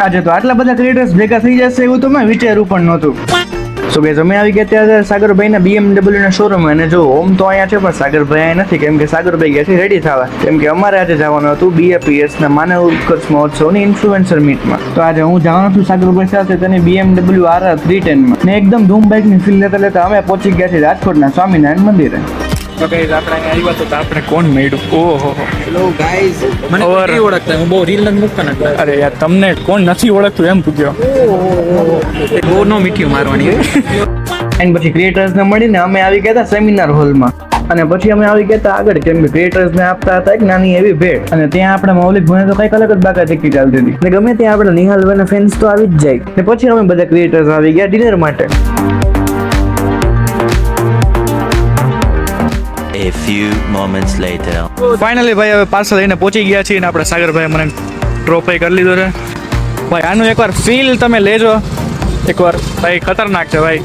આજે તો આટલા બધા ક્રિએટર્સ ભેગા થઈ જશે એવું તો મેં વિચાર્યું પણ નહોતું. સો ગાઈઝ અમે આવી ગયા ત્યારે સાગરભાઈના BMW ના શોરૂમ અને જો ઓમ તો અહીંયા છે પણ સાગરભાઈ અહીંયા નથી કેમ કે સાગરભાઈ ગયા છે રેડી થવા કેમ કે અમારે આજે જવાનું હતું BAPS ના માનવ ઉત્કર્ષ મહોત્સવની ઇન્ફ્લુએન્સર મીટમાં. તો આજે હું જવાનો છું સાગરભાઈ સાથે તેની BMW RR 310 માં ને એકદમ ધૂમ બાઇકની ફીલ લેતા લેતા અમે પહોંચી ગયા છીએ રાજકોટના સ્વામિનારાયણ મંદિરે. તો ગાઈઝ આપણે અહીંયા આવ્યા તો આપણે કોણ મળ્યું? ઓહો હેલો ગાઈઝ, મને નથી ઓળખતા, હું બહુ રીલ નથી મૂકતા ને. અરે યાર તમને કોણ નથી ઓળખતું એમ પૂછ્યો. બહુ નો મીઠી મારવાની. એન્ડ પછી ક્રિએટર્સને મળીને અમે આવી ગયા હતા સેમિનાર હોલમાં અને પછી અમે આવી ગયા હતા આગળ કેમ કે ક્રિએટર્સને આપતા હતા એક નાની એવી ભેટ અને ત્યાં આપણે મૌલિક ભાઈ તો કઈક અલગ જ બાકા ચીકી ચાલતી હતી ને ગમે ત્યાં આપણે નિહાલભાઈના ફેન્સ તો આવી જ જાય ને પછી અમે બધા ક્રિએટર્સ આવી ગયા ડિનર માટે. A few moments later. Finally ભાઈ હવે પાર્સલ લઈને પહોંચી ગયા છીએ ને આપણે સાગરભાઈ મને ડ્રોપ કરી લીધો છે ભાઈ. આનું એકવાર ફીલ તમે લેજો એકવાર ભાઈ, ખતરનાક છે ભાઈ.